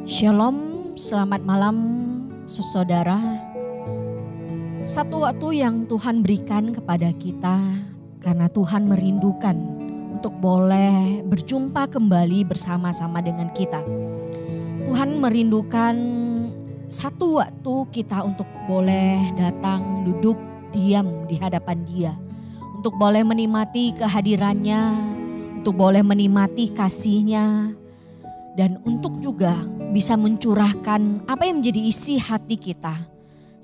Shalom, selamat malam saudara. Satu waktu yang Tuhan berikan kepada kita karena Tuhan merindukan untuk boleh berjumpa kembali bersama-sama dengan kita. Tuhan merindukan satu waktu kita untuk boleh datang duduk diam di hadapan Dia. Untuk boleh menikmati kehadirannya, untuk boleh menikmati kasih-Nya, dan untuk juga bisa mencurahkan apa yang menjadi isi hati kita.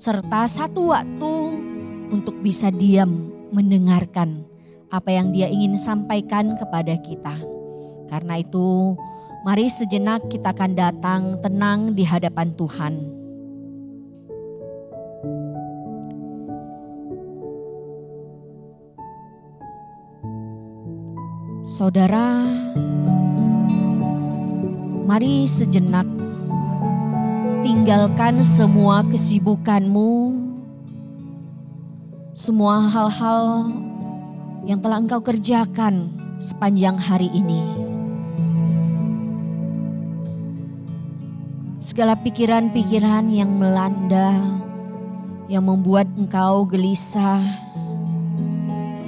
Serta satu waktu untuk bisa diam mendengarkan apa yang Dia ingin sampaikan kepada kita. Karena itu mari sejenak kita akan datang tenang di hadapan Tuhan. Saudara, mari sejenak tinggalkan semua kesibukanmu, semua hal-hal yang telah engkau kerjakan sepanjang hari ini. Segala pikiran-pikiran yang melanda, yang membuat engkau gelisah,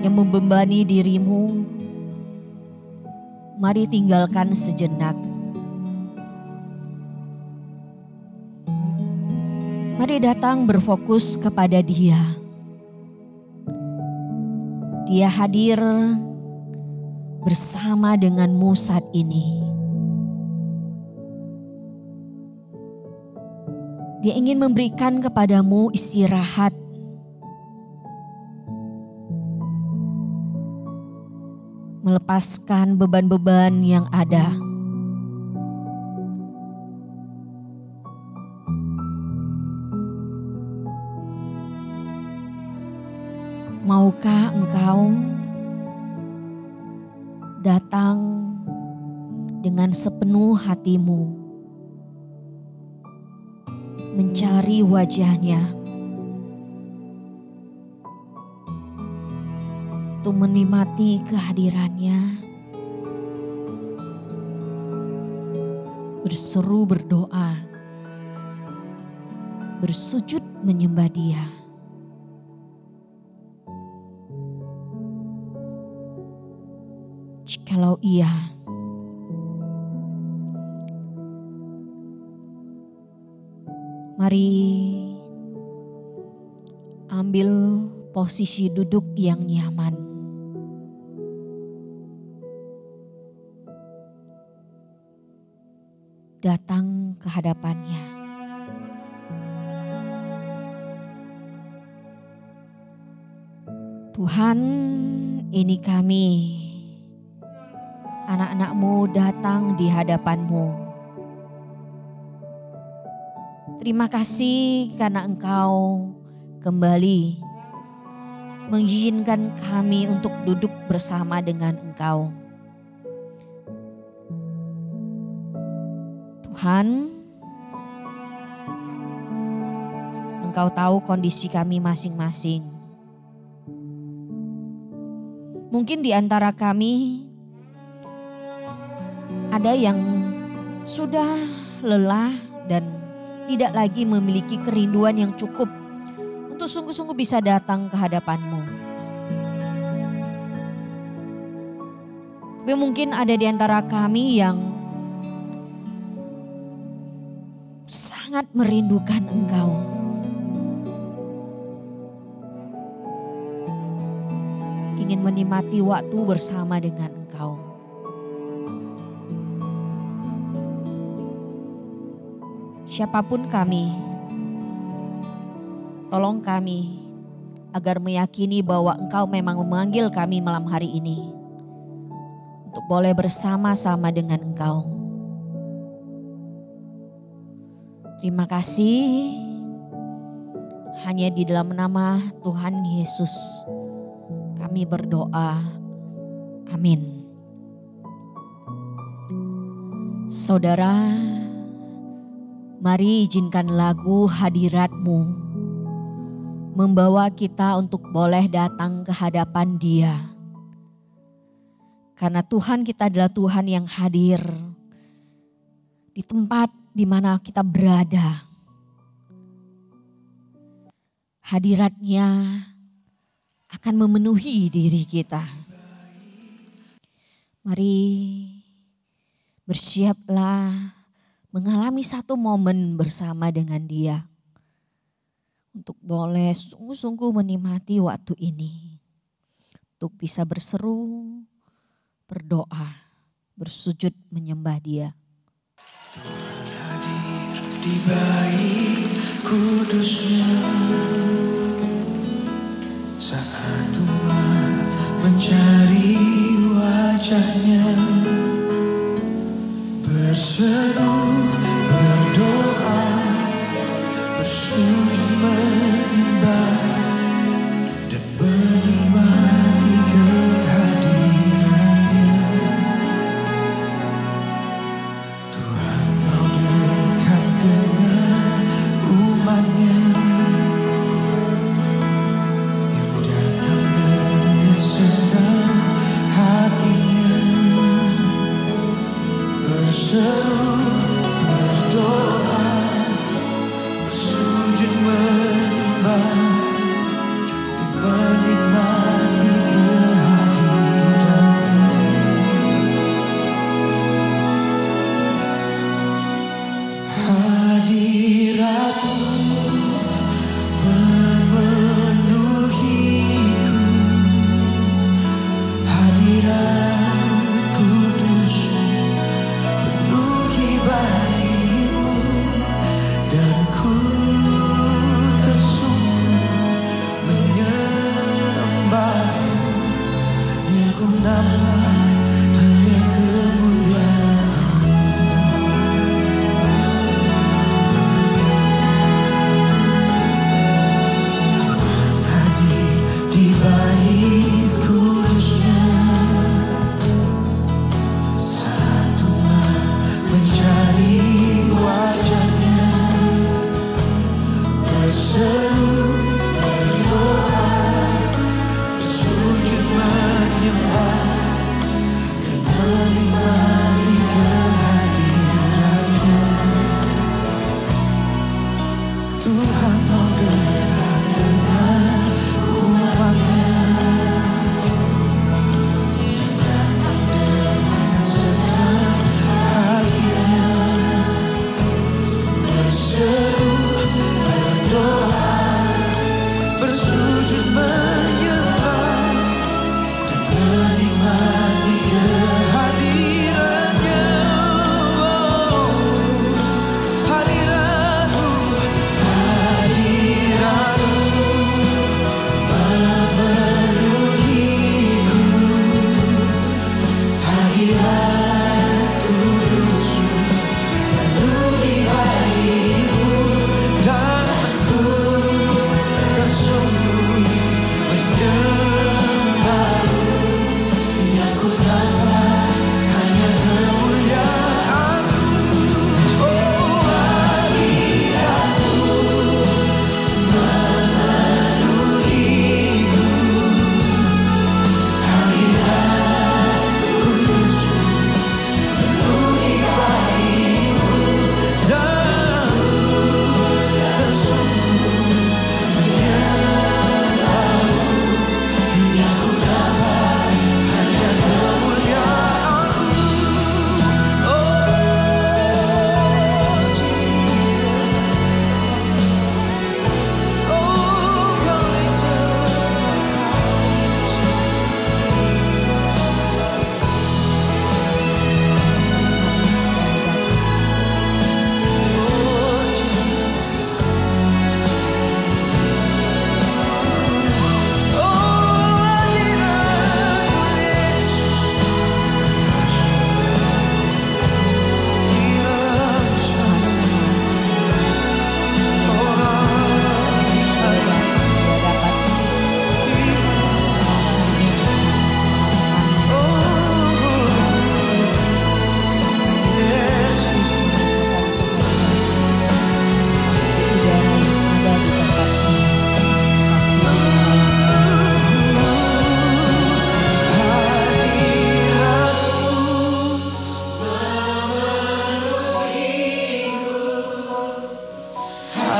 yang membebani dirimu, mari tinggalkan sejenak. Mari datang berfokus kepada Dia. Dia hadir bersama denganmu saat ini. Dia ingin memberikan kepadamu istirahat. Melepaskan beban-beban yang ada. Maukah engkau datang dengan sepenuh hatimu, mencari wajah-Nya, untuk menikmati kehadiran-Nya, berseru berdoa, bersujud menyembah Dia. Jikalau iya, mari ambil posisi duduk yang nyaman. Datang ke hadapan-Nya. Tuhan, ini kami, anak-anak-Mu datang di hadapan-Mu. Terima kasih karena Engkau kembali mengizinkan kami untuk duduk bersama dengan Engkau. Tuhan, Engkau tahu kondisi kami masing-masing. Mungkin di antara kami ada yang sudah lelah dan tidak lagi memiliki kerinduan yang cukup untuk sungguh-sungguh bisa datang ke hadapan-Mu. Tapi mungkin ada di antara kami yang sangat merindukan Engkau. Ingin menikmati waktu bersama dengan Engkau. Siapapun kami, tolong kami agar meyakini bahwa Engkau memang memanggil kami malam hari ini untuk boleh bersama-sama dengan Engkau. Terima kasih, hanya di dalam nama Tuhan Yesus kami berdoa. Amin. Saudara, mari izinkan lagu hadirat-Mu membawa kita untuk boleh datang ke hadapan Dia. Karena Tuhan kita adalah Tuhan yang hadir di tempat di mana kita berada. Hadirat-Nya akan memenuhi diri kita. Mari bersiaplah mengalami satu momen bersama dengan Dia. Untuk boleh sungguh-sungguh menikmati waktu ini. Untuk bisa berseru, berdoa, bersujud menyembah Dia. Tuhan hadir di bait kudus-Nya saat umat mencari wajah-Nya, berseru, berdoa, bersujud menyembah dan menikmati kehadiran-Nya. Tuhan mau dekat dengan umat-Nya yang datang dengan senang hatinya, berseru, berdoa, bersujud menyembah dan menikmati kehadiran-Nya. Hadirat-Mu memenuhiku, hadirat kudus-Mu penuhi bait-Mu, dan ku tersungkur menyembah-Mu, yang ku nampak hanya kemuliaan-Mu. Tuhan hadir di bait kudus-Nya saat umat mencari wajah-Nya, berseru, berdoa, bersujud menyembah dan menikmati kehadiran-Nya. Tuhan mau dekat dengan umat-Nya yang datang dengan senang hatinya, berseru, berdoa, bersujud menyembah dan menikmati kehadiran-Nya. Hadirat-Mu, hadirat-Mu memenuhiku, hadirat kudus-Mu penuhi bait-Mu, dan ku tersungkur menyembah-Mu, yang ku nampak hanya kemuliaan-Mu. Oh, hadirat-Mu memenuhiku, hadirat kudus-Mu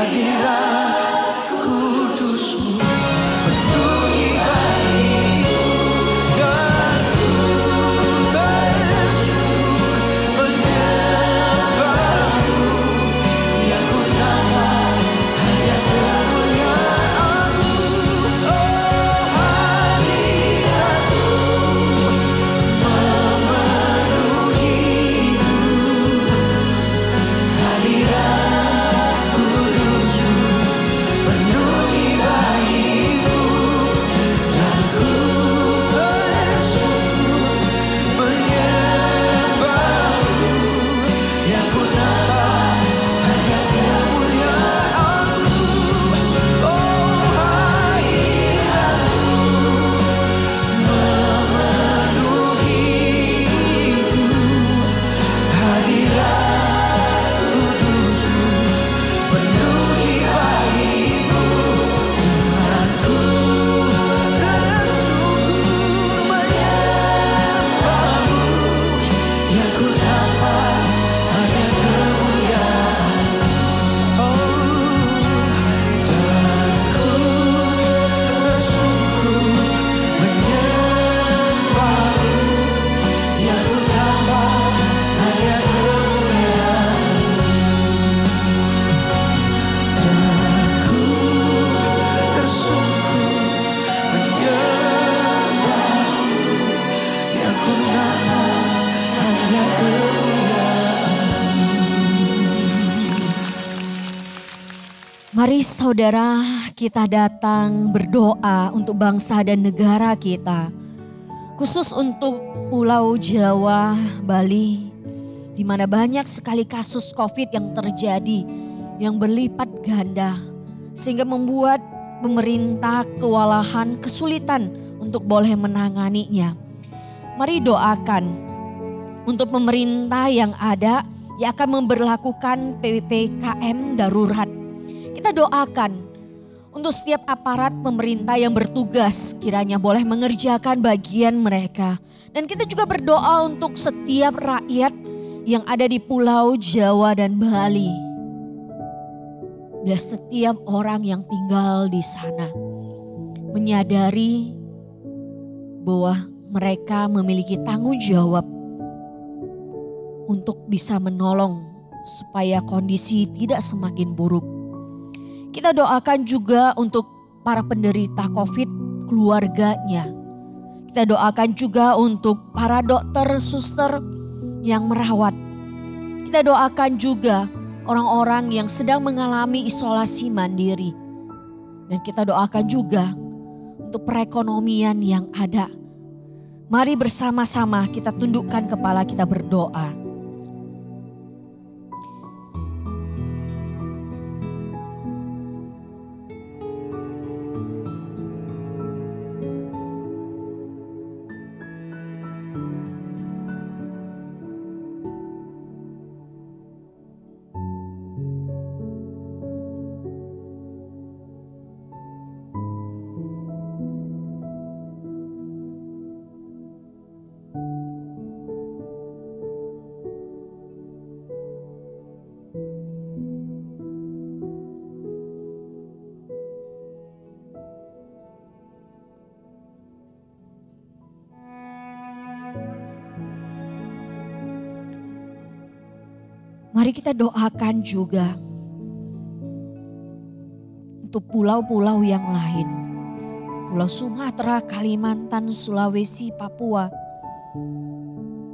hadirat kudus-Mu penuhi bagiku, dan ku tersyukur menyembah-Mu yang ku nampak hanya kemuliaan-Mu. Oh, hadirat-Mu memenuhi hidup, hadirat kudus-Mu penuhi bagiku, dan ku tersyukur menyembah-Mu yang ku nampak hanya kemuliaan-Mu. Oh, hadirat-Mu memenuhi hidup, hadirat kudus-Mu penuhi bagiku, dan ku tersyukur menyembah-Mu yang ku nampak hanya kemuliaan-Mu. Oh, dan ku tersyukur menyembah-Mu yang ku nampak hanya kemuliaan-Mu. Dan ku tersyukur menyembah-Mu yang ku nampak hanya kemuliaan-Mu. Mari saudara, kita datang berdoa untuk bangsa dan negara kita. Khusus untuk Pulau Jawa, Bali, di mana banyak sekali kasus COVID yang terjadi, yang berlipat ganda, sehingga membuat pemerintah kewalahan, kesulitan untuk boleh menanganinya. Mari doakan untuk pemerintah yang ada yang akan memberlakukan PPKM darurat. Kita doakan untuk setiap aparat pemerintah yang bertugas kiranya boleh mengerjakan bagian mereka. Dan kita juga berdoa untuk setiap rakyat yang ada di Pulau Jawa dan Bali. Dan setiap orang yang tinggal di sana menyadari bahwa mereka memiliki tanggung jawab untuk bisa menolong supaya kondisi tidak semakin buruk. Kita doakan juga untuk para penderita COVID, keluarganya. Kita doakan juga untuk para dokter, suster yang merawat. Kita doakan juga orang-orang yang sedang mengalami isolasi mandiri. Dan kita doakan juga untuk perekonomian yang ada. Mari bersama-sama kita tundukkan kepala, kita berdoa. Mari kita doakan juga untuk pulau-pulau yang lain. Pulau Sumatera, Kalimantan, Sulawesi, Papua.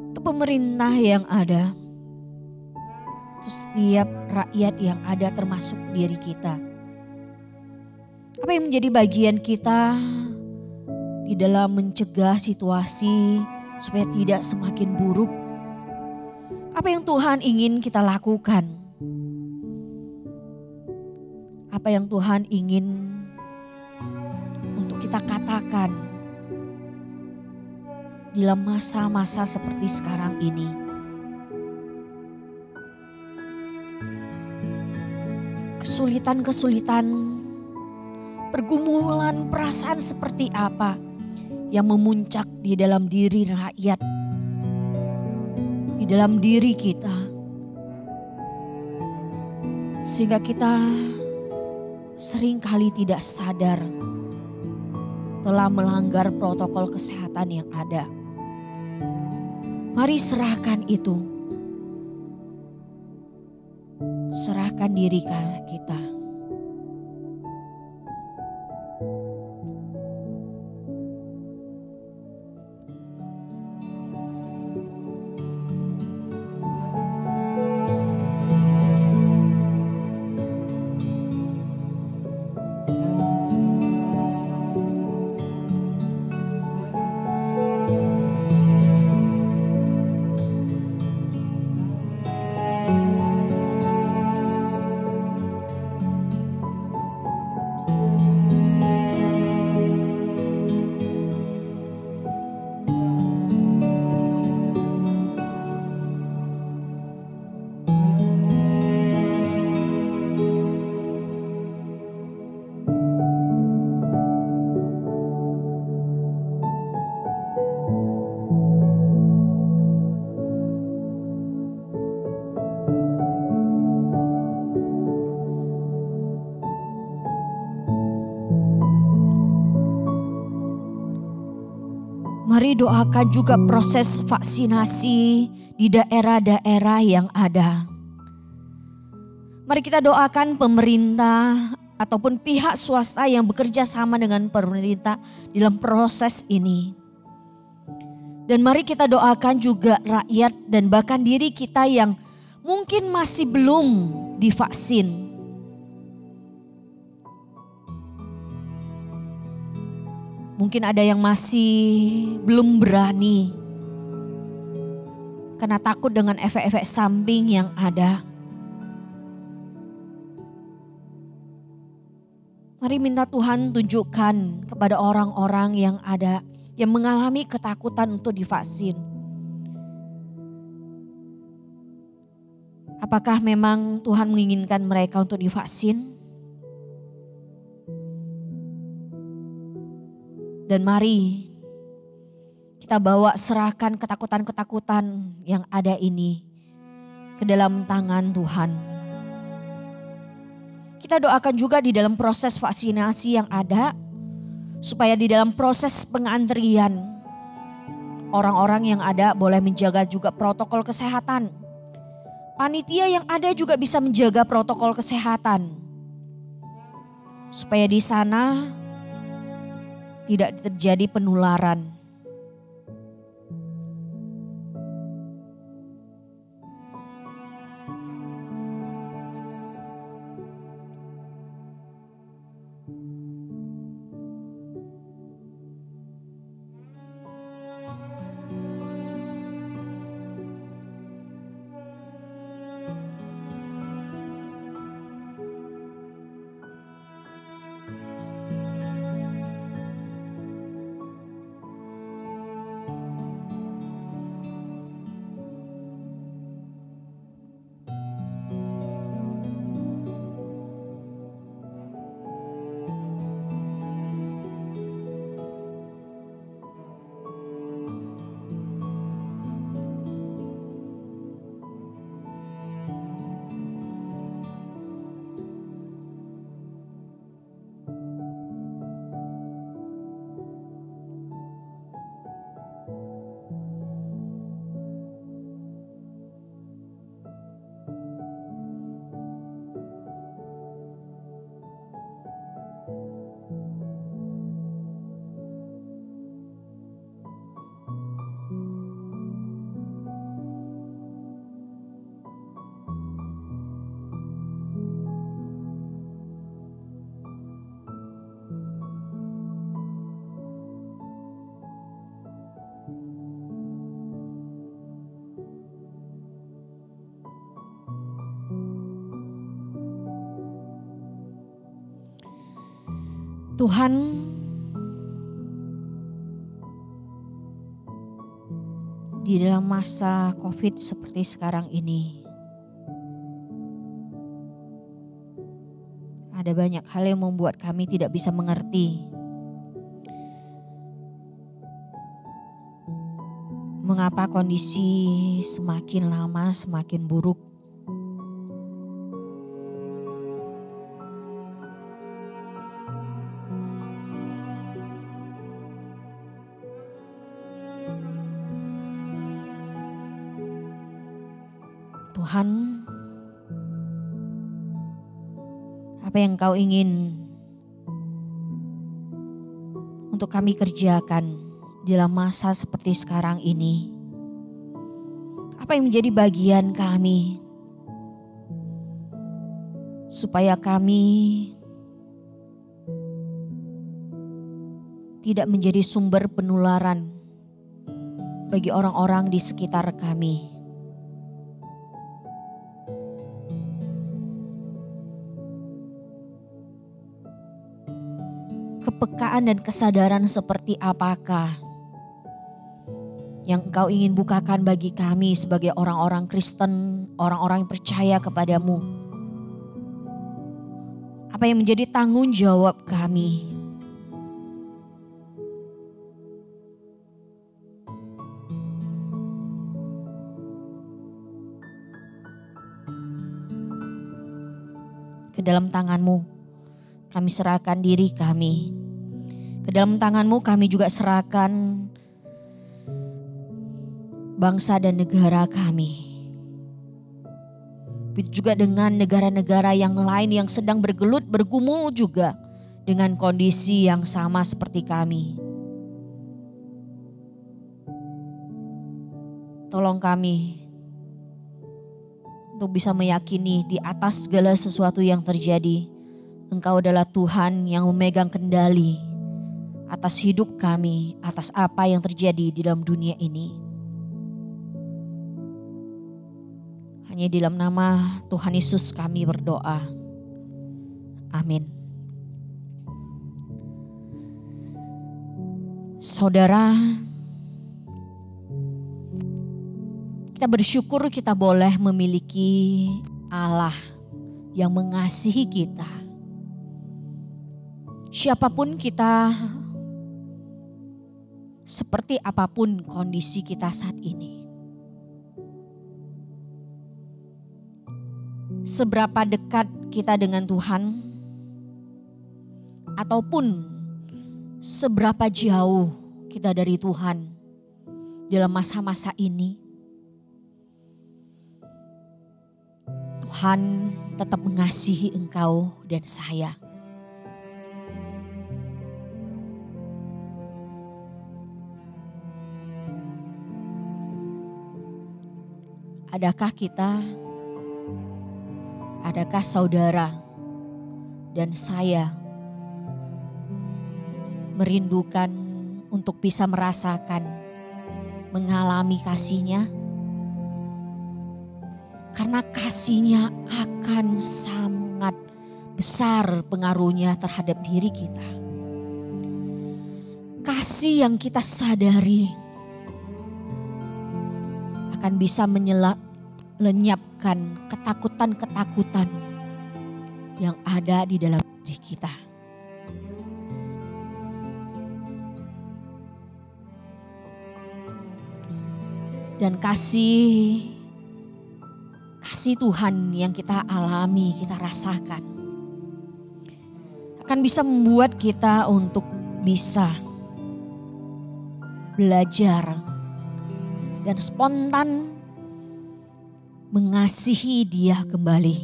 Untuk pemerintah yang ada. Untuk setiap rakyat yang ada termasuk diri kita. Apa yang menjadi bagian kita di dalam mencegah situasi supaya tidak semakin buruk? Apa yang Tuhan ingin kita lakukan? Apa yang Tuhan ingin untuk kita katakan dalam masa-masa seperti sekarang ini? Kesulitan-kesulitan, pergumulan perasaan seperti apa yang memuncak di dalam diri rakyat, di dalam diri kita, sehingga kita seringkali tidak sadar telah melanggar protokol kesehatan yang ada. Mari serahkan itu. Serahkan diri kita. Mari doakan juga proses vaksinasi di daerah-daerah yang ada. Mari kita doakan pemerintah ataupun pihak swasta yang bekerja sama dengan pemerintah dalam proses ini. Dan mari kita doakan juga rakyat dan bahkan diri kita yang mungkin masih belum divaksin. Mungkin ada yang masih belum berani karena takut dengan efek-efek samping yang ada. Mari minta Tuhan tunjukkan kepada orang-orang yang ada yang mengalami ketakutan untuk divaksin. Apakah memang Tuhan menginginkan mereka untuk divaksin? Dan mari kita bawa serahkan ketakutan-ketakutan yang ada ini ke dalam tangan Tuhan. Kita doakan juga di dalam proses vaksinasi yang ada, supaya di dalam proses pengantrian orang-orang yang ada boleh menjaga juga protokol kesehatan. Panitia yang ada juga bisa menjaga protokol kesehatan. Supaya di sana tidak terjadi penularan. Tuhan, di dalam masa COVID seperti sekarang ini, ada banyak hal yang membuat kami tidak bisa mengerti mengapa kondisi semakin lama semakin buruk. Tuhan, apa yang Engkau ingin untuk kami kerjakan dalam masa seperti sekarang ini? Apa yang menjadi bagian kami supaya kami tidak menjadi sumber penularan bagi orang-orang di sekitar kami? Kepekaan dan kesadaran seperti apakah yang Engkau ingin bukakan bagi kami sebagai orang-orang Kristen, orang-orang yang percaya kepadamu? Apa yang menjadi tanggung jawab kami? Ke dalam tangan-Mu kami serahkan diri kami. Ke dalam tangan-Mu kami juga serahkan bangsa dan negara kami. Begitu juga dengan negara-negara yang lain yang sedang bergelut, bergumul juga dengan kondisi yang sama seperti kami. Tolong kami untuk bisa meyakini di atas segala sesuatu yang terjadi, Engkau adalah Tuhan yang memegang kendali atas hidup kami, atas apa yang terjadi di dalam dunia ini. Hanya di dalam nama Tuhan Yesus kami berdoa. Amin. Saudara, kita bersyukur kita boleh memiliki Allah yang mengasihi kita. Siapapun kita, seperti apapun kondisi kita saat ini. Seberapa dekat kita dengan Tuhan, ataupun seberapa jauh kita dari Tuhan dalam masa-masa ini, Tuhan tetap mengasihi engkau dan saya. Adakah kita, adakah saudara dan saya merindukan untuk bisa merasakan, mengalami kasih-Nya? Karena kasih-Nya akan sangat besar pengaruhnya terhadap diri kita. Kasih yang kita sadari akan bisa lenyapkan ketakutan-ketakutan yang ada di dalam diri kita. Dan kasih Tuhan yang kita alami, kita rasakan, akan bisa membuat kita untuk bisa belajar dan spontan mengasihi Dia kembali.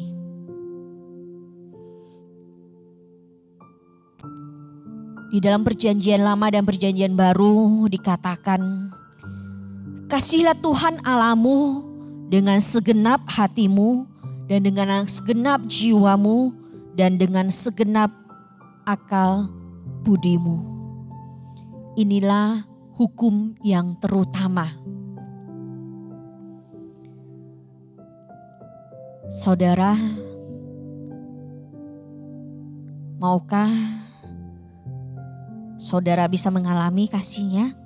Di dalam perjanjian lama dan perjanjian baru dikatakan, kasihilah Tuhan Allahmu dengan segenap hatimu dan dengan segenap jiwamu dan dengan segenap akal budimu. Inilah hukum yang terutama. Saudara, maukah saudara bisa mengalami kasih-Nya?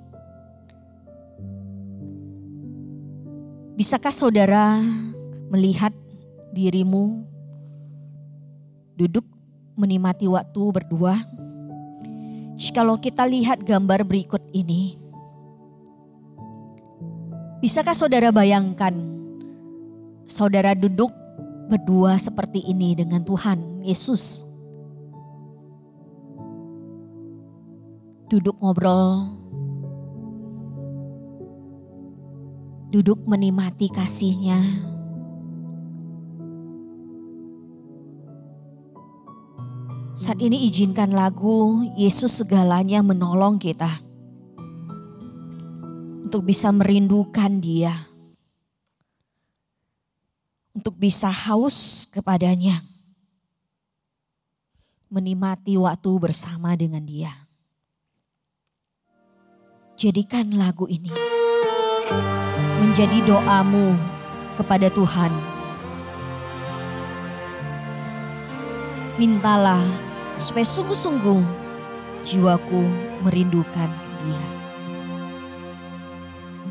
Bisakah saudara melihat dirimu duduk menikmati waktu berdua? Jikalau kita lihat gambar berikut ini, bisakah saudara bayangkan saudara duduk berdua seperti ini dengan Tuhan Yesus? Duduk ngobrol, duduk menikmati kasih-Nya, Saat ini izinkan lagu Yesus Segalanya menolong kita untuk bisa merindukan Dia, untuk bisa haus kepadanya, menikmati waktu bersama dengan Dia. Jadikan lagu ini menjadi doamu kepada Tuhan. Mintalah supaya sungguh-sungguh jiwaku merindukan Dia.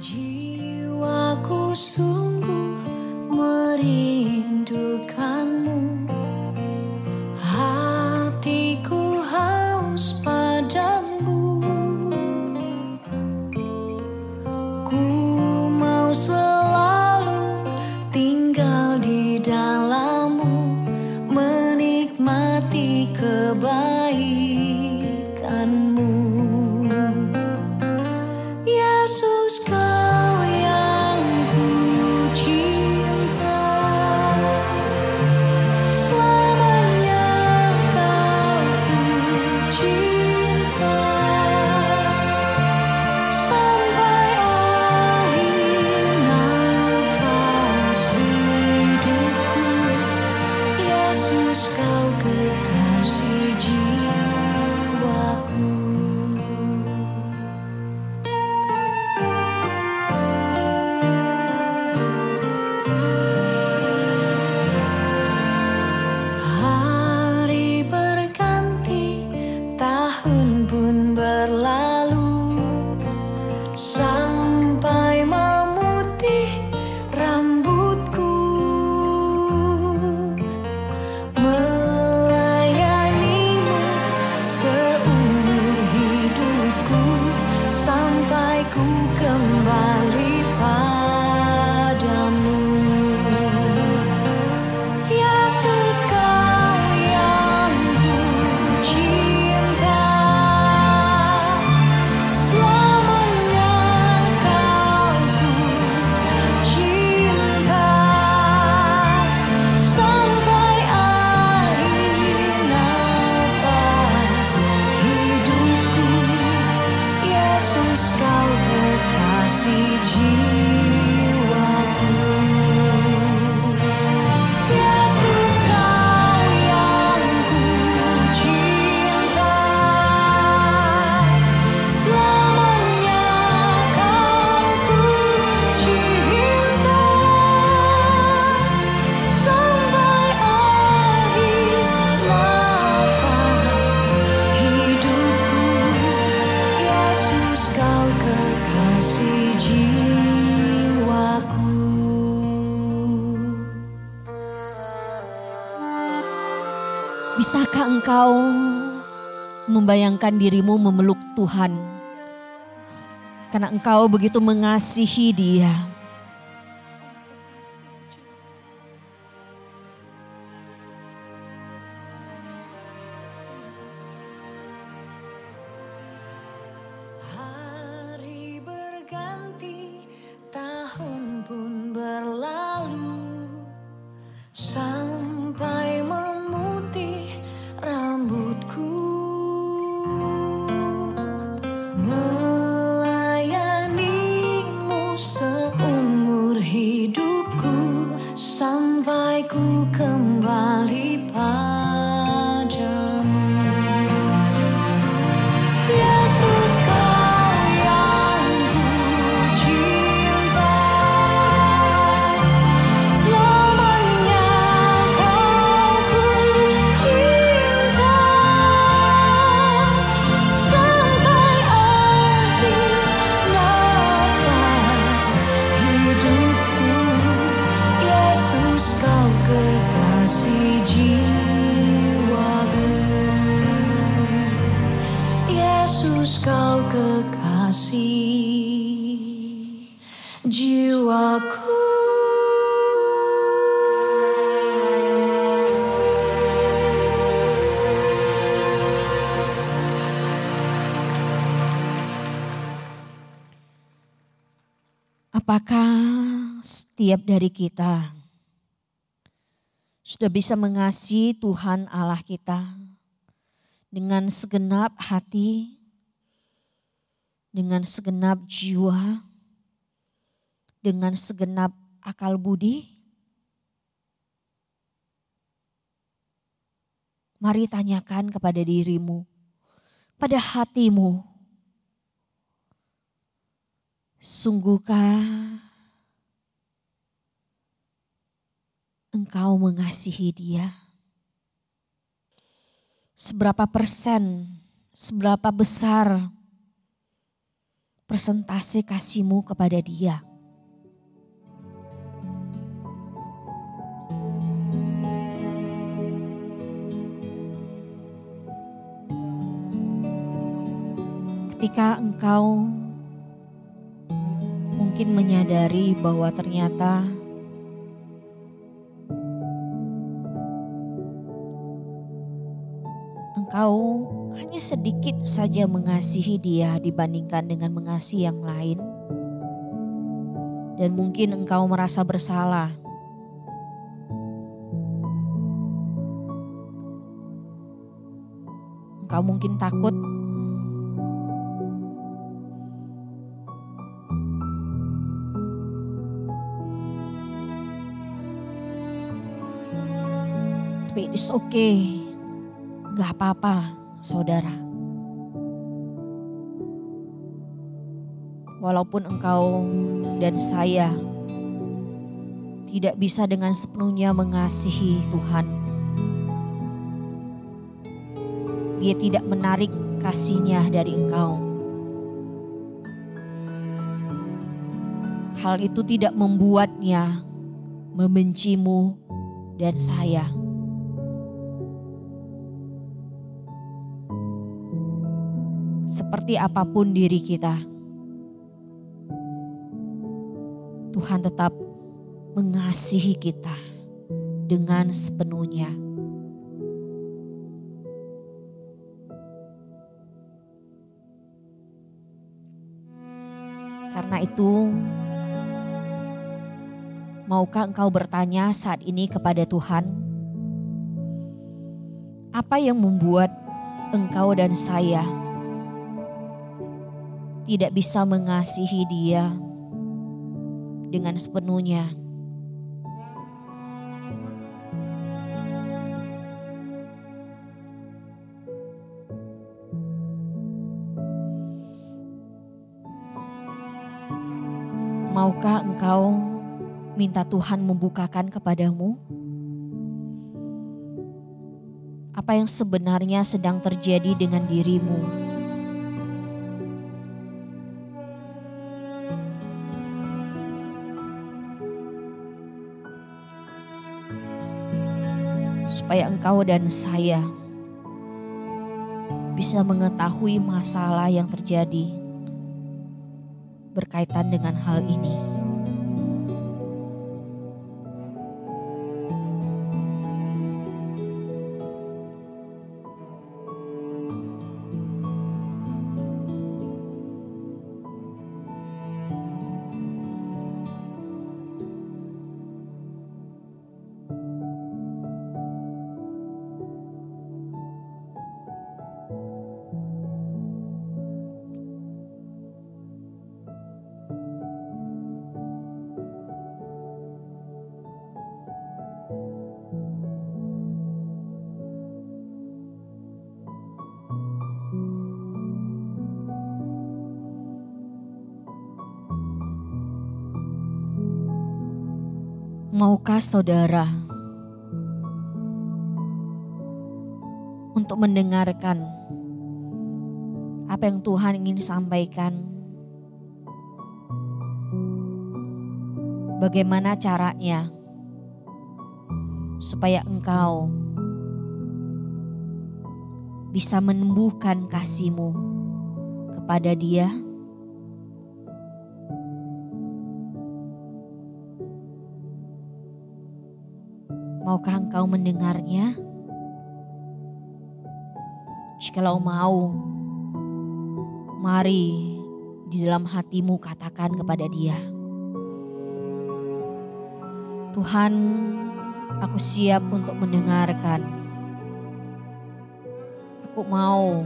Jiwaku sungguh merindukanmu, hatiku haus padamu. Ku mau selalu tinggal di dalammu, menikmati kebaikanmu. Yesus, Kau yang ku cinta, selamanya Kau ku cinta, sampai akhir nafas hidupku. Yesus, Kau kekasih jiwaku. Hari berganti, tahun pun berlalu, sampai memutih rambutku. Melayanimu seumur hidupku, sampai ku kembali padamu. Yesus, Kau yang ku cinta, selamanya Kau ku cinta, sampai akhir nafas hidupku. Yesus, Kau kekasih jiwaku. Yesus, Kau yang ku cinta, selamanya Kau ku cinta, sampai akhir nafas hidupku. Yesus, Kau kekasih jiwaku. Bisakah engkau membayangkan dirimu memeluk Tuhan karena engkau begitu mengasihi Dia? Hari berganti, tahun pun berlalu, sampai memutih rambutku. Melayanimu seumur hidupku, sampai ku kembali padamu. Yesus, Kau yang ku cinta, selamanya Kau ku cinta, sampai akhir nafas hidupku. Yesus, Kau kekasih jiwaku. Yesus, Kau kekasih jiwaku. Apakah setiap dari kita sudah bisa mengasihi Tuhan Allah kita dengan segenap hati, dengan segenap jiwa, dengan segenap akal budi? Mari tanyakan kepada dirimu, pada hatimu. Sungguhkah engkau mengasihi dia? Seberapa persen, seberapa besar persentase kasihmu kepada dia? Ketika engkau mungkin menyadari bahwa ternyata engkau hanya sedikit saja mengasihi dia dibandingkan dengan mengasihi yang lain. Dan mungkin engkau merasa bersalah. Engkau mungkin takut tapi it's okay, gak apa-apa saudara. Walaupun engkau dan saya tidak bisa dengan sepenuhnya mengasihi Tuhan. Dia tidak menarik kasihnya dari engkau. Hal itu tidak membuatnya membencimu dan saya. Seperti apapun diri kita, Tuhan tetap mengasihi kita dengan sepenuhnya. Karena itu, maukah engkau bertanya saat ini kepada Tuhan, apa yang membuat engkau dan saya tidak bisa mengasihi dia dengan sepenuhnya? Maukah engkau minta Tuhan membukakan kepadamu apa yang sebenarnya sedang terjadi dengan dirimu? Supaya engkau dan saya bisa mengetahui masalah yang terjadi berkaitan dengan hal ini. Maukah saudara untuk mendengarkan apa yang Tuhan ingin sampaikan? Bagaimana caranya supaya engkau bisa menumbuhkan kasih-Mu kepada Dia? Maukah engkau mendengarnya? Jikalau mau, mari di dalam hatimu katakan kepada Dia, Tuhan, aku siap untuk mendengarkan. Aku mau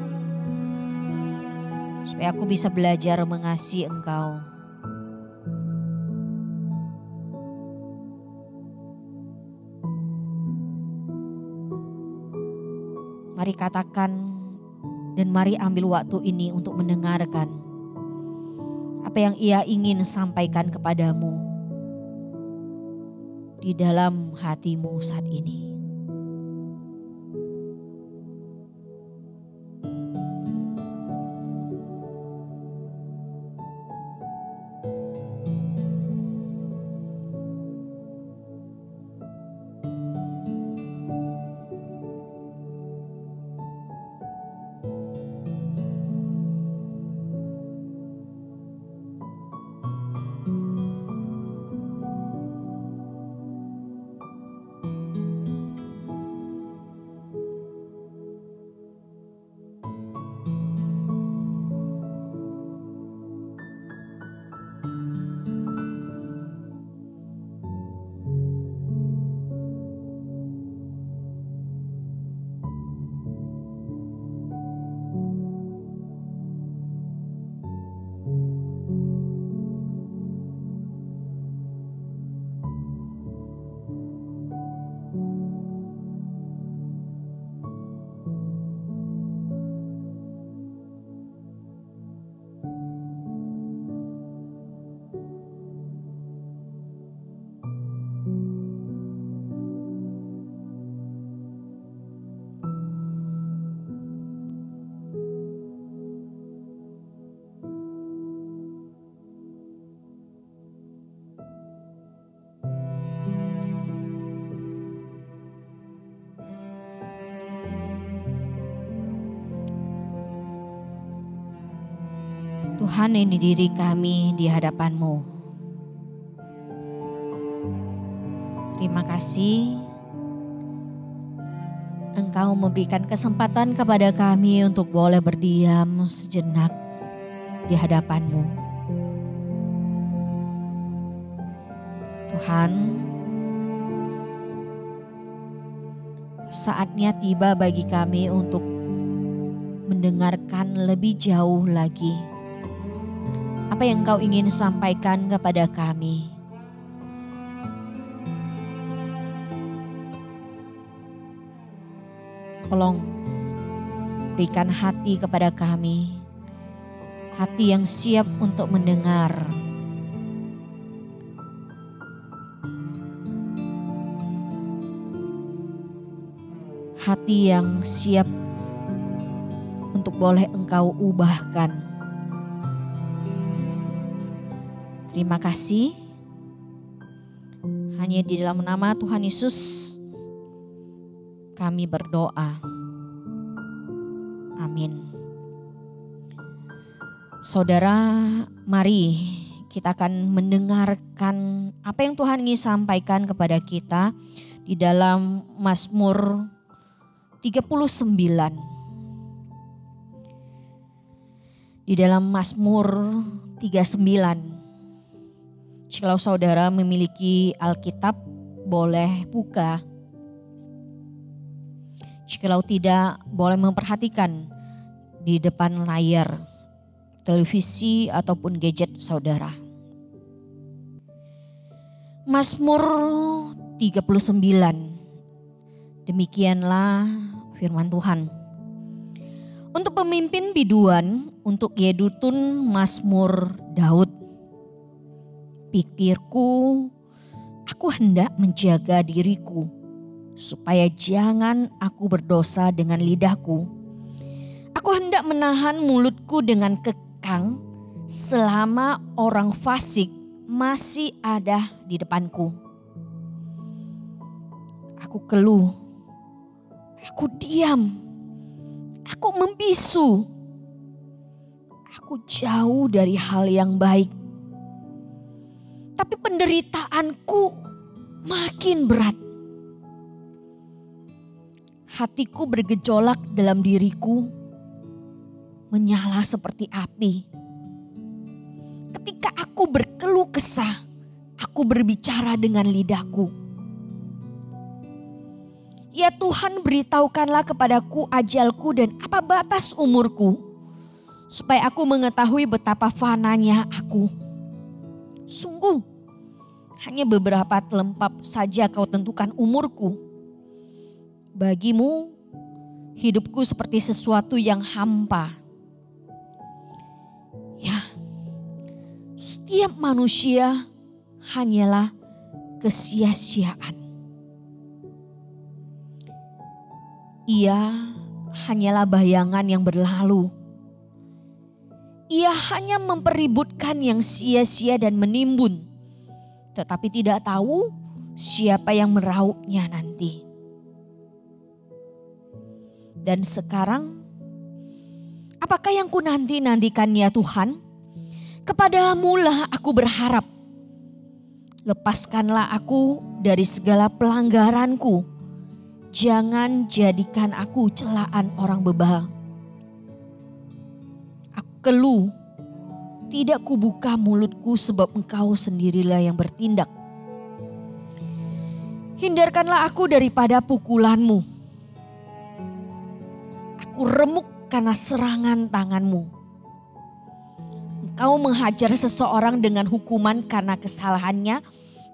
supaya aku bisa belajar mengasihi Engkau. Mari katakan dan mari ambil waktu ini untuk mendengarkan apa yang Ia ingin sampaikan kepadamu di dalam hatimu saat ini. Tuhan, ini diri kami di hadapan-Mu. Terima kasih Engkau memberikan kesempatan kepada kami untuk boleh berdiam sejenak di hadapan-Mu. Tuhan, saatnya tiba bagi kami untuk mendengarkan lebih jauh lagi apa yang Engkau ingin sampaikan kepada kami. Tolong berikan hati kepada kami, hati yang siap untuk mendengar. Hati yang siap untuk boleh Engkau ubahkan. Terima kasih. Hanya di dalam nama Tuhan Yesus kami berdoa. Amin. Saudara, mari kita akan mendengarkan apa yang Tuhan ingin sampaikan kepada kita di dalam Mazmur 39. Di dalam Mazmur 39. Jikalau saudara memiliki Alkitab, boleh buka. Jikalau tidak, boleh memperhatikan di depan layar televisi ataupun gadget saudara. Mazmur 39. Demikianlah firman Tuhan. Untuk pemimpin biduan, untuk Yedutun Mazmur Daud. Pikirku, aku hendak menjaga diriku, supaya jangan aku berdosa dengan lidahku. Aku hendak menahan mulutku dengan kekang, selama orang fasik masih ada di depanku. Aku keluh, aku diam, aku membisu, aku jauh dari hal yang baik. Tapi penderitaanku makin berat. Hatiku bergejolak dalam diriku, menyala seperti api. Ketika aku berkeluh kesah, aku berbicara dengan lidahku. Ya Tuhan, beritahukanlah kepadaku ajalku dan apa batas umurku, supaya aku mengetahui betapa fananya aku. Sungguh, hanya beberapa telempap saja kau tentukan umurku. Bagimu, hidupku seperti sesuatu yang hampa. Ya, setiap manusia hanyalah kesia-siaan. Ia hanyalah bayangan yang berlalu. Ia hanya mempeributkan yang sia-sia dan menimbun, tetapi tidak tahu siapa yang meraupnya nanti. Dan sekarang, apakah yang ku nanti-nantikan ya Tuhan? Kepadamu-lah aku berharap. Lepaskanlah aku dari segala pelanggaranku. Jangan jadikan aku celaan orang bebal. Aku keluh, tidak kubuka mulutku sebab Engkau sendirilah yang bertindak. Hindarkanlah aku daripada pukulan-Mu. Aku remuk karena serangan tangan-Mu. Engkau menghajar seseorang dengan hukuman karena kesalahannya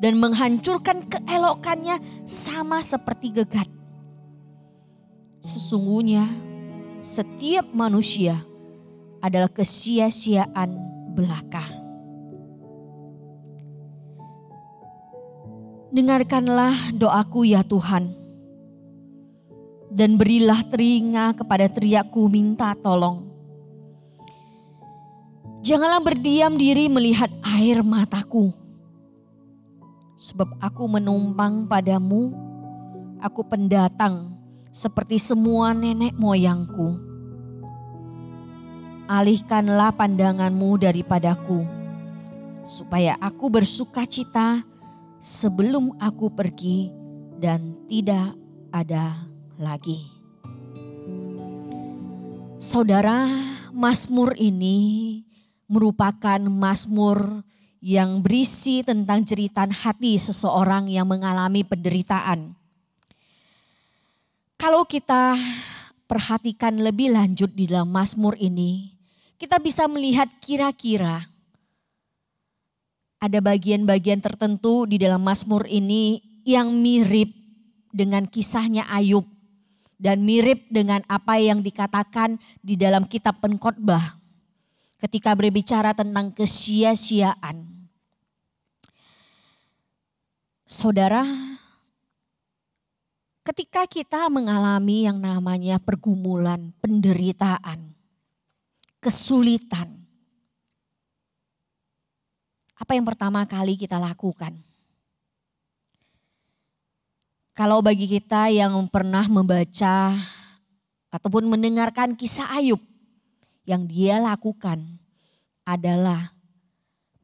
dan menghancurkan keelokannya sama seperti gegat. Sesungguhnya setiap manusia adalah kesia-siaan belaka. Dengarkanlah doaku ya Tuhan, dan berilah telinga kepada teriakku minta tolong. Janganlah berdiam diri melihat air mataku, sebab aku menumpang padamu, aku pendatang seperti semua nenek moyangku. Alihkanlah pandanganmu daripadaku, supaya aku bersukacita sebelum aku pergi dan tidak ada lagi. Saudara, Mazmur ini merupakan mazmur yang berisi tentang jeritan hati seseorang yang mengalami penderitaan. Kalau kita perhatikan lebih lanjut di dalam Mazmur ini, kita bisa melihat kira-kira ada bagian-bagian tertentu di dalam Mazmur ini yang mirip dengan kisahnya Ayub dan mirip dengan apa yang dikatakan di dalam kitab Pengkhotbah ketika berbicara tentang kesia-siaan. Saudara, ketika kita mengalami yang namanya pergumulan, penderitaan, kesulitan, apa yang pertama kali kita lakukan? Kalau bagi kita yang pernah membaca ataupun mendengarkan kisah Ayub, yang dia lakukan adalah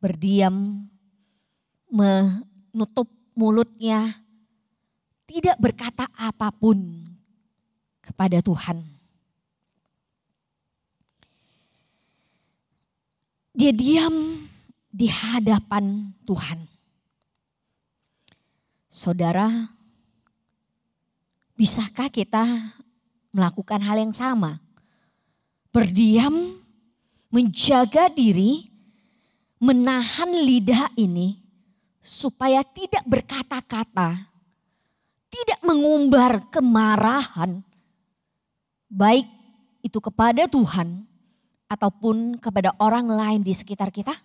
berdiam, menutup mulutnya, tidak berkata apapun kepada Tuhan. Dia diam di hadapan Tuhan. Saudara, bisakah kita melakukan hal yang sama? Berdiam, menjaga diri, menahan lidah ini supaya tidak berkata-kata, tidak mengumbar kemarahan, baik itu kepada Tuhan ataupun kepada orang lain di sekitar kita.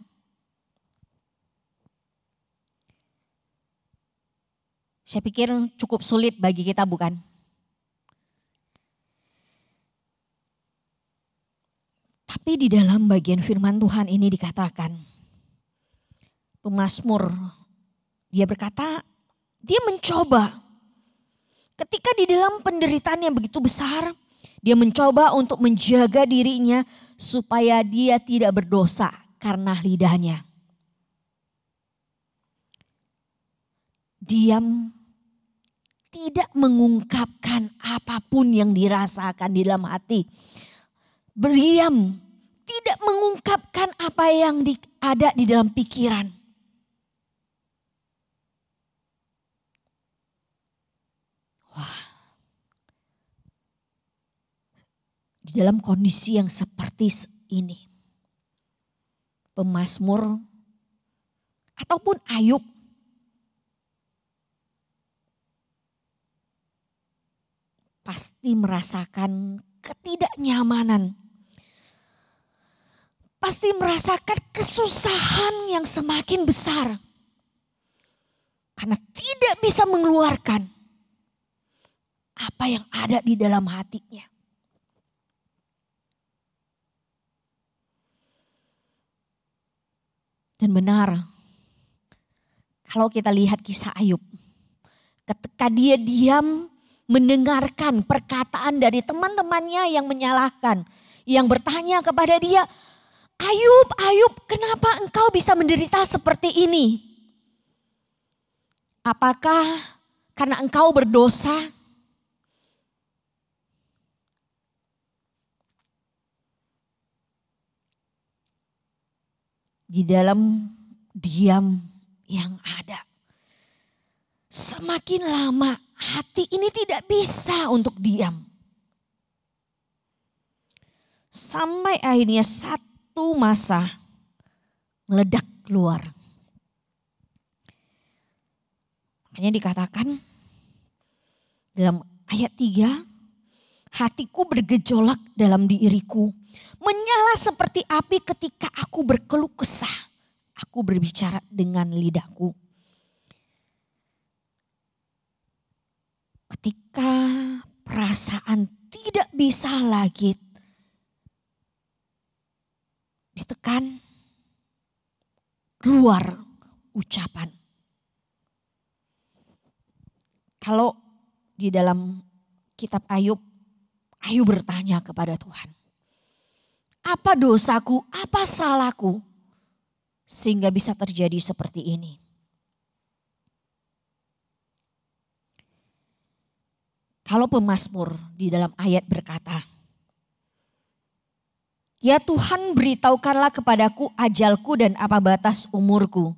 Saya pikir cukup sulit bagi kita, bukan? Tapi di dalam bagian firman Tuhan ini dikatakan, pemazmur, dia berkata, dia mencoba. Ketika di dalam penderitaan yang begitu besar, dia mencoba untuk menjaga dirinya supaya dia tidak berdosa karena lidahnya. Diam, tidak mengungkapkan apapun yang dirasakan di dalam hati. Berdiam, tidak mengungkapkan apa yang ada di dalam pikiran. Wah, di dalam kondisi yang seperti ini. Pemazmur ataupun Ayub pasti merasakan ketidaknyamanan. Pasti merasakan kesusahan yang semakin besar. Karena tidak bisa mengeluarkan apa yang ada di dalam hatinya. Dan benar, kalau kita lihat kisah Ayub, ketika dia diam mendengarkan perkataan dari teman-temannya yang menyalahkan, yang bertanya kepada dia, Ayub, Ayub, kenapa engkau bisa menderita seperti ini? Apakah karena engkau berdosa? Di dalam diam yang ada, semakin lama hati ini tidak bisa untuk diam. Sampai akhirnya satu masa meledak keluar. Makanya dikatakan dalam ayat 3, hatiku bergejolak dalam diriku, menyala seperti api ketika aku berkeluh kesah. Aku berbicara dengan lidahku. Ketika perasaan tidak bisa lagi ditekan, keluar ucapan. Kalau di dalam kitab Ayub, Ayub bertanya kepada Tuhan, apa dosaku, apa salahku sehingga bisa terjadi seperti ini? Kalau pemazmur di dalam ayat berkata, ya Tuhan, beritahukanlah kepadaku ajalku dan apa batas umurku,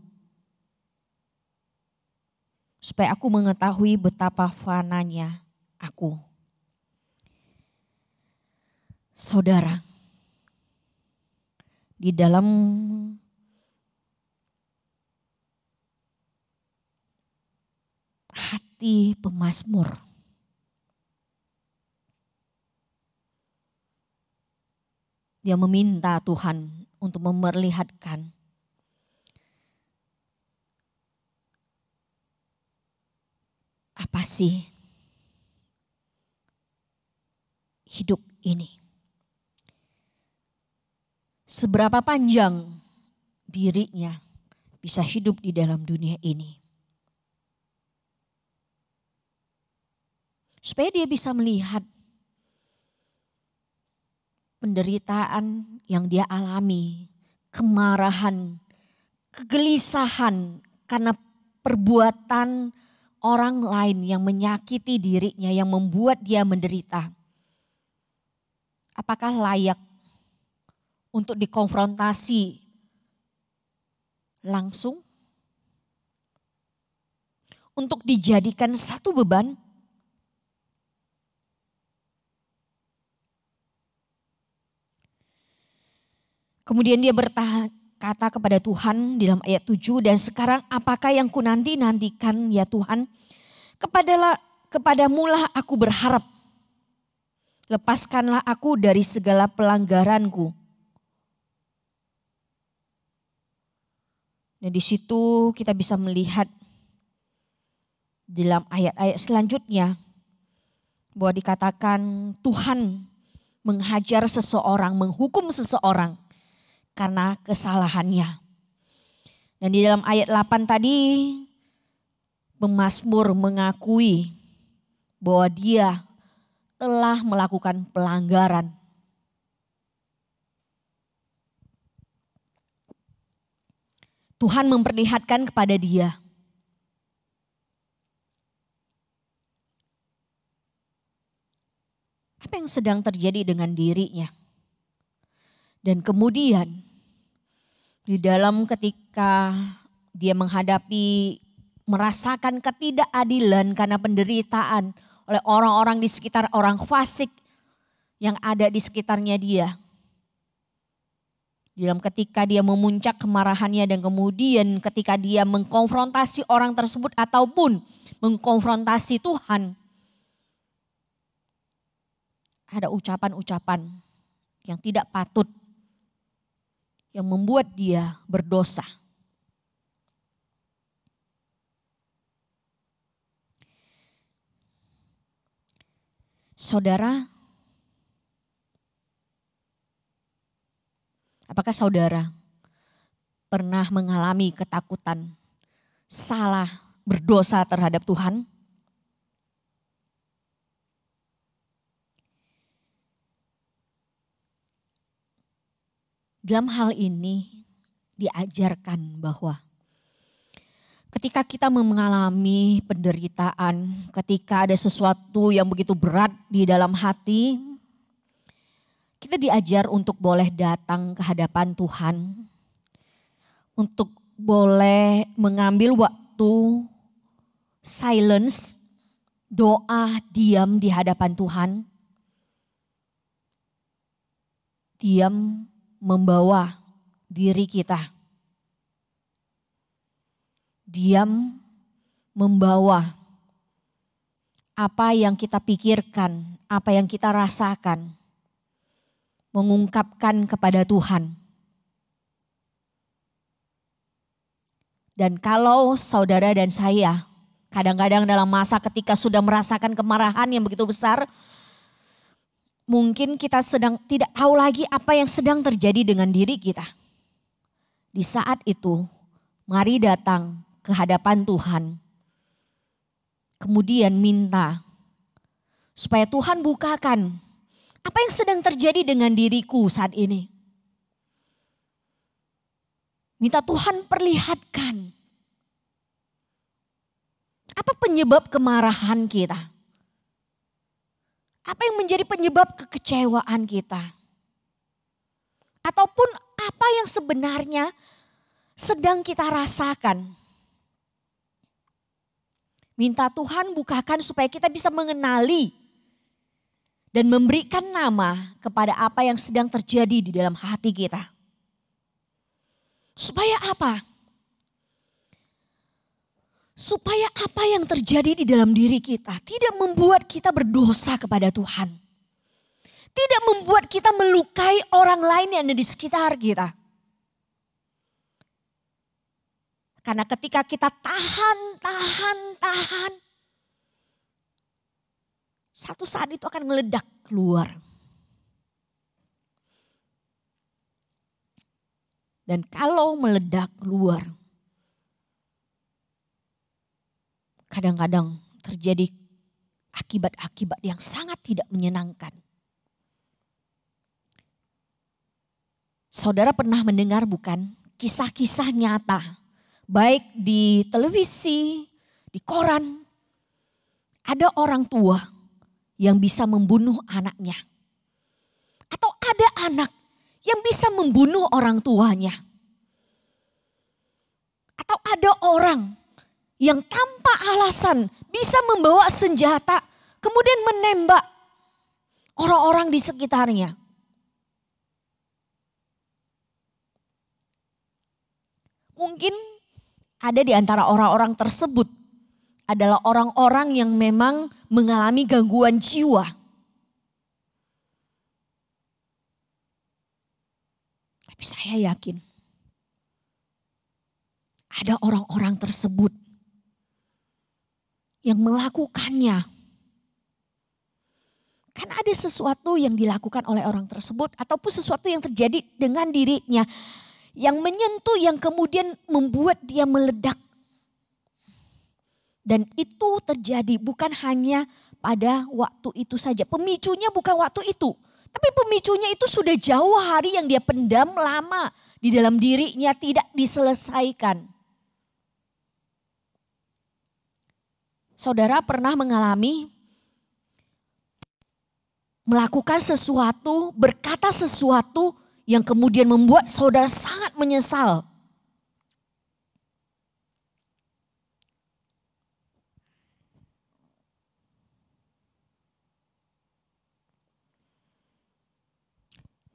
supaya aku mengetahui betapa fananya aku. Saudara, di dalam hati pemazmur, dia meminta Tuhan untuk memperlihatkan apa sih hidup ini. Seberapa panjang dirinya bisa hidup di dalam dunia ini. Supaya dia bisa melihat penderitaan yang dia alami, kemarahan, kegelisahan karena perbuatan orang lain yang menyakiti dirinya, yang membuat dia menderita. Apakah layak untuk dikonfrontasi langsung? Untuk dijadikan satu beban? Kemudian dia berkata kepada Tuhan di dalam ayat 7, dan sekarang apakah yang ku nantikan ya Tuhan? Kepadamulah aku berharap. Lepaskanlah aku dari segala pelanggaranku. Dan di situ kita bisa melihat dalam ayat-ayat selanjutnya bahwa dikatakan Tuhan menghajar seseorang, menghukum seseorang karena kesalahannya. Dan di dalam ayat 8 tadi pemazmur mengakui bahwa dia telah melakukan pelanggaran. Tuhan memperlihatkan kepada dia apa yang sedang terjadi dengan dirinya. Dan kemudian di dalam ketika dia menghadapi, merasakan ketidakadilan karena penderitaan oleh orang-orang di sekitar, orang fasik yang ada di sekitarnya dia. Dalam ketika dia memuncak kemarahannya dan kemudian ketika dia mengkonfrontasi orang tersebut ataupun mengkonfrontasi Tuhan. Ada ucapan-ucapan yang tidak patut yang membuat dia berdosa. Saudara, apakah saudara pernah mengalami ketakutan, salah, berdosa terhadap Tuhan? Dalam hal ini diajarkan bahwa ketika kita mengalami penderitaan, ketika ada sesuatu yang begitu berat di dalam hati, kita diajar untuk boleh datang ke hadapan Tuhan, untuk boleh mengambil waktu silence, doa, diam di hadapan Tuhan. Diam membawa diri kita. Diam membawa apa yang kita pikirkan, apa yang kita rasakan, mengungkapkan kepada Tuhan. Dan kalau saudara dan saya kadang-kadang dalam masa ketika sudah merasakan kemarahan yang begitu besar, mungkin kita sedang tidak tahu lagi apa yang sedang terjadi dengan diri kita. Di saat itu, mari datang ke hadapan Tuhan. Kemudian minta supaya Tuhan bukakan apa yang sedang terjadi dengan diriku saat ini. Minta Tuhan perlihatkan apa penyebab kemarahan kita. Apa yang menjadi penyebab kekecewaan kita? Ataupun apa yang sebenarnya sedang kita rasakan? Minta Tuhan bukakan supaya kita bisa mengenali dan memberikan nama kepada apa yang sedang terjadi di dalam hati kita. Supaya apa? Supaya apa yang terjadi di dalam diri kita tidak membuat kita berdosa kepada Tuhan. Tidak membuat kita melukai orang lain yang ada di sekitar kita. Karena ketika kita tahan, satu saat itu akan meledak keluar. Dan kalau meledak keluar, kadang-kadang terjadi akibat-akibat yang sangat tidak menyenangkan. Saudara pernah mendengar bukan kisah-kisah nyata, baik di televisi, di koran, ada orang tua yang bisa membunuh anaknya. Atau ada anak yang bisa membunuh orang tuanya. Atau ada orang yang tanpa alasan bisa membawa senjata kemudian menembak orang-orang di sekitarnya. Mungkin ada di antara orang-orang tersebut adalah orang-orang yang memang mengalami gangguan jiwa. Tapi saya yakin ada orang-orang tersebut yang melakukannya. Kan ada sesuatu yang dilakukan oleh orang tersebut ataupun sesuatu yang terjadi dengan dirinya yang menyentuh yang kemudian membuat dia meledak. Dan itu terjadi bukan hanya pada waktu itu saja. Pemicunya bukan waktu itu. Tapi pemicunya itu sudah jauh hari yang dia pendam lama di dalam dirinya tidak diselesaikan. Saudara pernah mengalami melakukan sesuatu, berkata sesuatu yang kemudian membuat saudara sangat menyesal.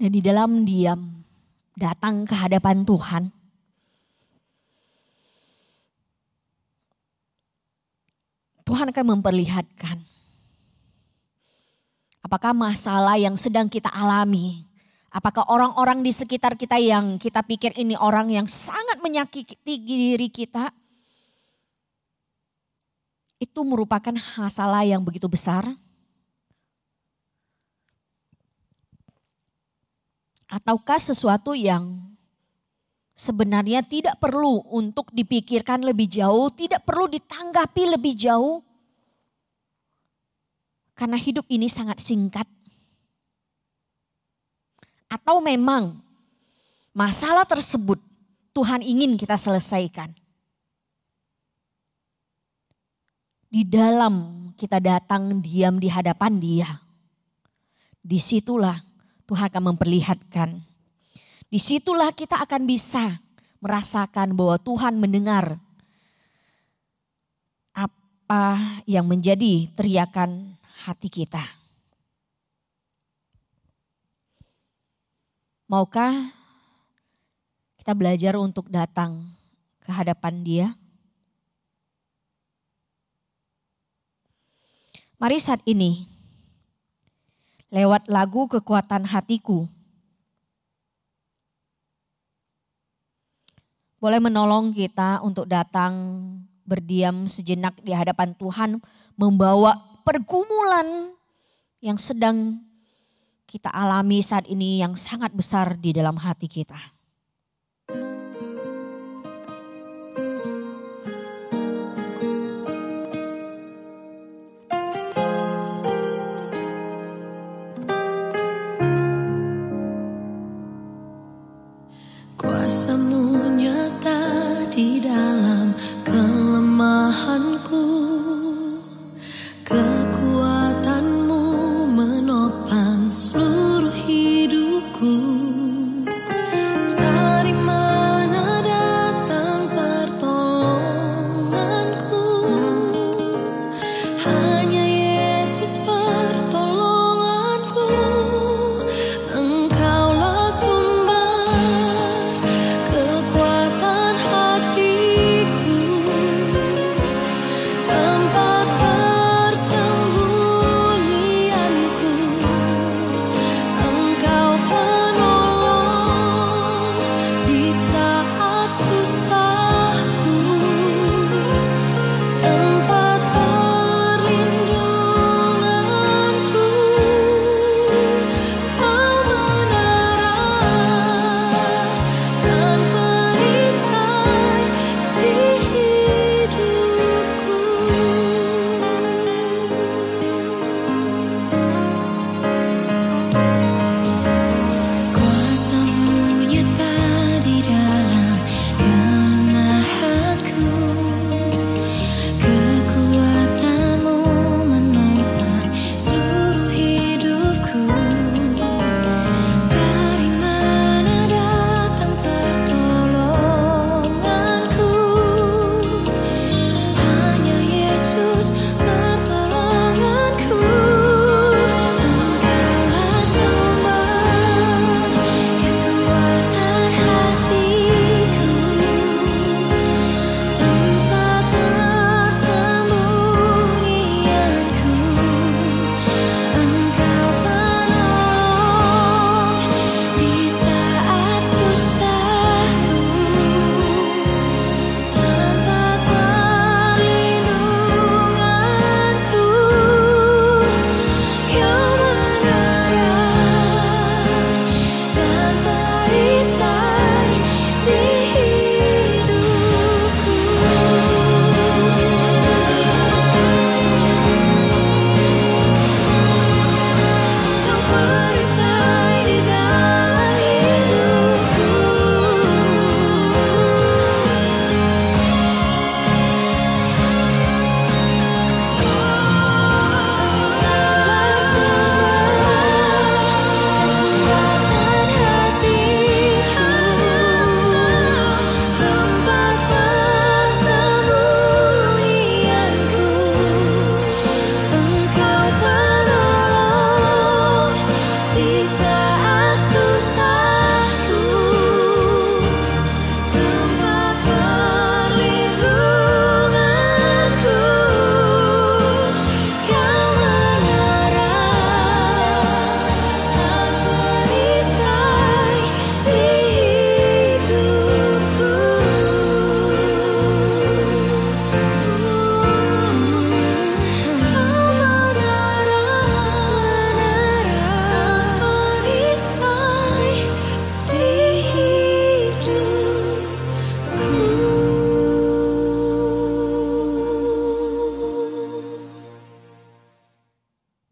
Dan di dalam diam datang ke hadapan Tuhan. Tuhan akan memperlihatkan apakah masalah yang sedang kita alami. Apakah orang-orang di sekitar kita yang kita pikir ini orang yang sangat menyakiti diri kita. Itu merupakan masalah yang begitu besar. Ataukah sesuatu yang sebenarnya tidak perlu untuk dipikirkan lebih jauh, tidak perlu ditanggapi lebih jauh. Karena hidup ini sangat singkat. Atau memang masalah tersebut Tuhan ingin kita selesaikan. Di dalam kita datang diam di hadapan Dia. Disitulah Tuhan akan memperlihatkan. Disitulah kita akan bisa merasakan bahwa Tuhan mendengar apa yang menjadi teriakan hati kita. Maukah kita belajar untuk datang ke hadapan Dia? Mari saat ini, lewat lagu Kekuatan Hatiku, boleh menolong kita untuk datang berdiam sejenak di hadapan Tuhan, membawa pergumulan yang sedang kita alami saat ini yang sangat besar di dalam hati kita. Kuasa-Mu nyata di dalam kelemahanku, kekuatan-Mu menopang seluruh hidupku.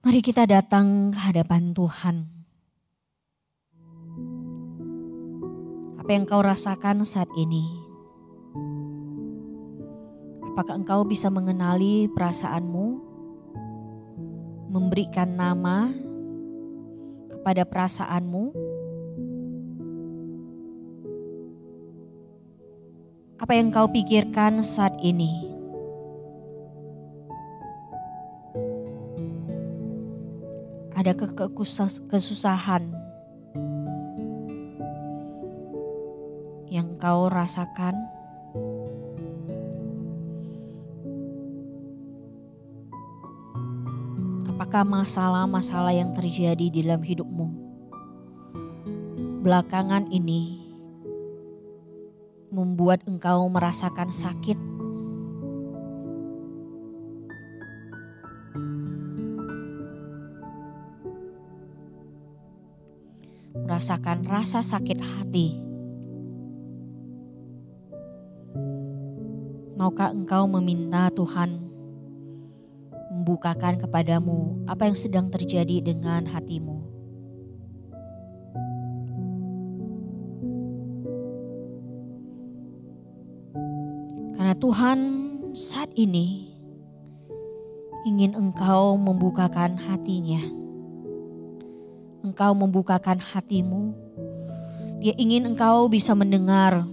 Mari kita datang ke hadapan Tuhan. Apa yang kau rasakan saat ini? Apakah engkau bisa mengenali perasaanmu? Memberikan nama kepada perasaanmu? Apa yang kau pikirkan saat ini? Ada kesusahan yang kau rasakan? Apakah masalah-masalah yang terjadi di dalam hidupmu belakangan ini membuat engkau merasakan sakit? Merasakan rasa sakit hati? Maukah engkau meminta Tuhan membukakan kepadamu apa yang sedang terjadi dengan hatimu? Karena Tuhan saat ini ingin engkau membukakan hatinya. Engkau membukakan hatimu. Dia ingin engkau bisa mendengar.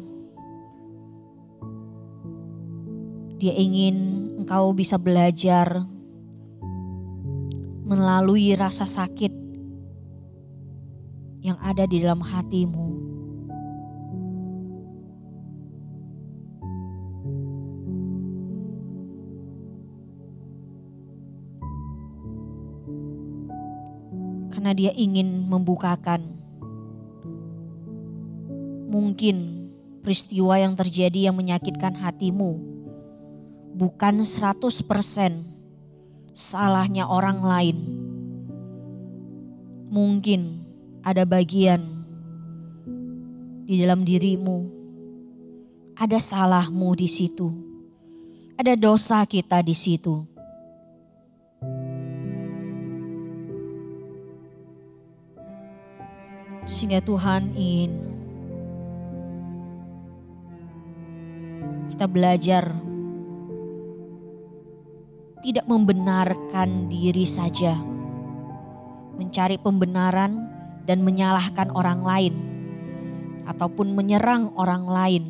Dia ingin engkau bisa belajar melalui rasa sakit yang ada di dalam hatimu. Karena dia ingin membukakan mungkin peristiwa yang terjadi yang menyakitkan hatimu bukan 100% salahnya orang lain. Mungkin ada bagian di dalam dirimu, ada salahmu di situ, ada dosa kita di situ. Sehingga Tuhan ingin kita belajar tidak membenarkan diri saja, mencari pembenaran dan menyalahkan orang lain ataupun menyerang orang lain.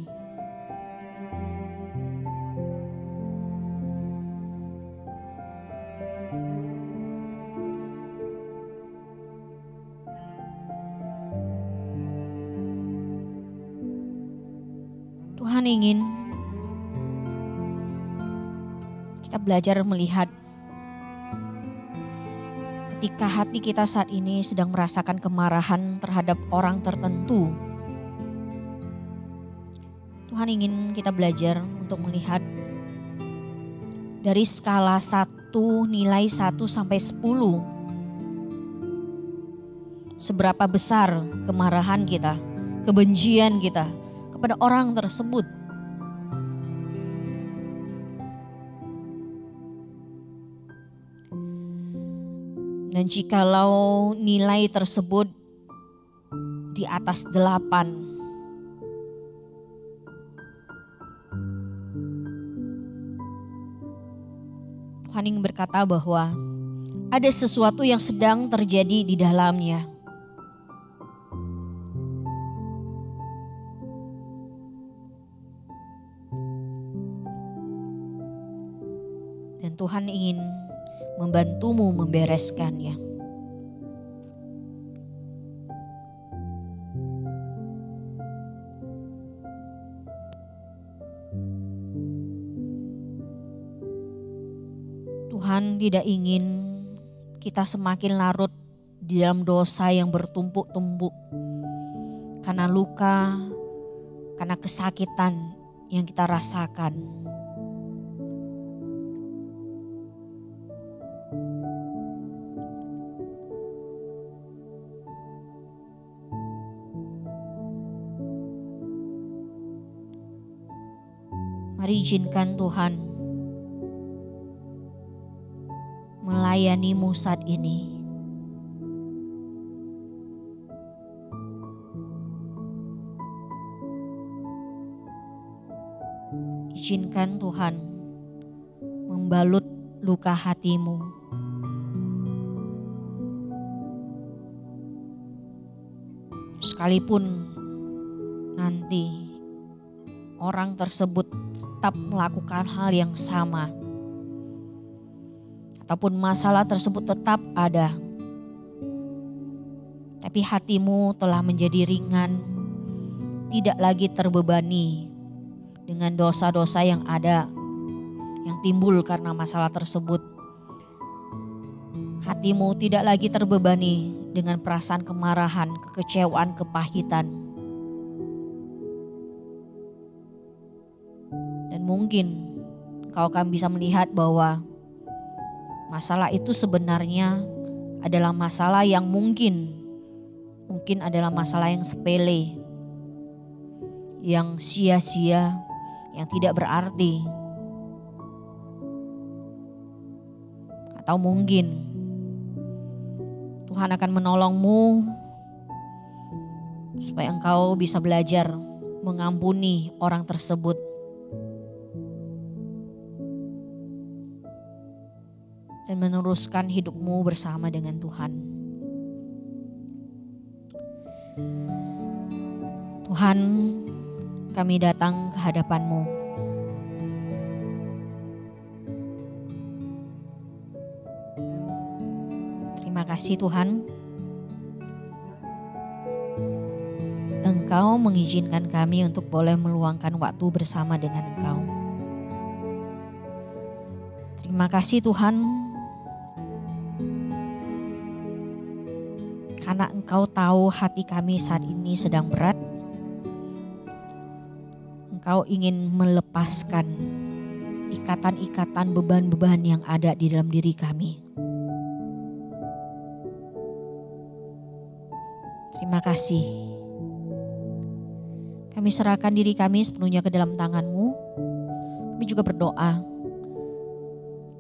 Tuhan ingin kita belajar melihat ketika hati kita saat ini sedang merasakan kemarahan terhadap orang tertentu. Tuhan ingin kita belajar untuk melihat dari skala 1, nilai 1 sampai 10. Seberapa besar kemarahan kita, kebencian kita kepada orang tersebut. Dan jikalau nilai tersebut di atas 8, Tuhan ingin berkata bahwa ada sesuatu yang sedang terjadi di dalamnya. Dan Tuhan ingin membantumu membereskannya. Tuhan tidak ingin kita semakin larut di dalam dosa yang bertumpuk-tumpuk karena luka, karena kesakitan yang kita rasakan. Mari izinkan Tuhan melayani-Mu saat ini. Izinkan Tuhan membalut luka hati-Mu. Sekalipun nanti orang tersebut tetap melakukan hal yang sama, ataupun masalah tersebut tetap ada, tapi hati-Mu telah menjadi ringan, tidak lagi terbebani dengan dosa-dosa yang ada, yang timbul karena masalah tersebut. Hati-Mu tidak lagi terbebani dengan perasaan kemarahan, kekecewaan, kepahitan. Dan mungkin Engkau akan bisa melihat bahwa masalah itu sebenarnya adalah masalah yang mungkin adalah masalah yang sepele, yang sia-sia, yang tidak berarti. Atau mungkin Tuhan akan menolong-Mu supaya engkau bisa belajar mengampuni orang tersebut. Dan meneruskan hidupmu bersama dengan Tuhan. Tuhan, kami datang ke hadapan-Mu. Terima kasih Tuhan. Engkau mengizinkan kami untuk boleh meluangkan waktu bersama dengan Engkau. Terima kasih Tuhan. Karena Engkau tahu hati kami saat ini sedang berat. Engkau ingin melepaskan ikatan-ikatan beban-beban yang ada di dalam diri kami. Terima kasih. Kami serahkan diri kami sepenuhnya ke dalam tangan-Mu. Kami juga berdoa.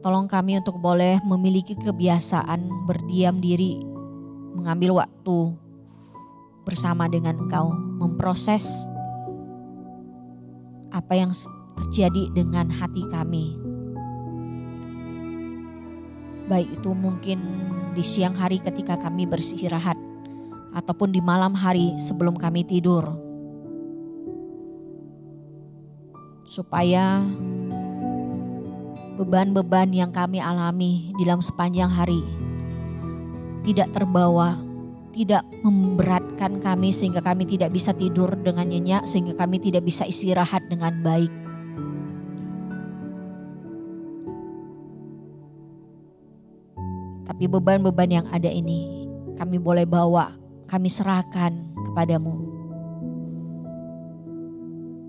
Tolong kami untuk boleh memiliki kebiasaan berdiam diri, mengambil waktu bersama dengan Engkau, memproses apa yang terjadi dengan hati kami. Baik itu mungkin di siang hari ketika kami beristirahat, ataupun di malam hari sebelum kami tidur. Supaya beban-beban yang kami alami di dalam sepanjang hari tidak terbawa, tidak memberatkan kami sehingga kami tidak bisa tidur dengan nyenyak, sehingga kami tidak bisa istirahat dengan baik. Tapi beban-beban yang ada ini kami boleh bawa, kami serahkan kepadamu.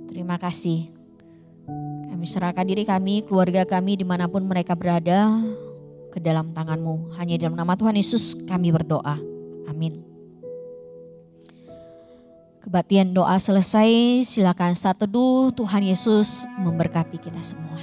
Terima kasih. Kami serahkan diri kami, keluarga kami dimanapun mereka berada ke dalam tangan-Mu. Hanya dalam nama Tuhan Yesus kami berdoa. Amin. Kebaktian doa selesai, silakan saat teduh. Tuhan Yesus memberkati kita semua.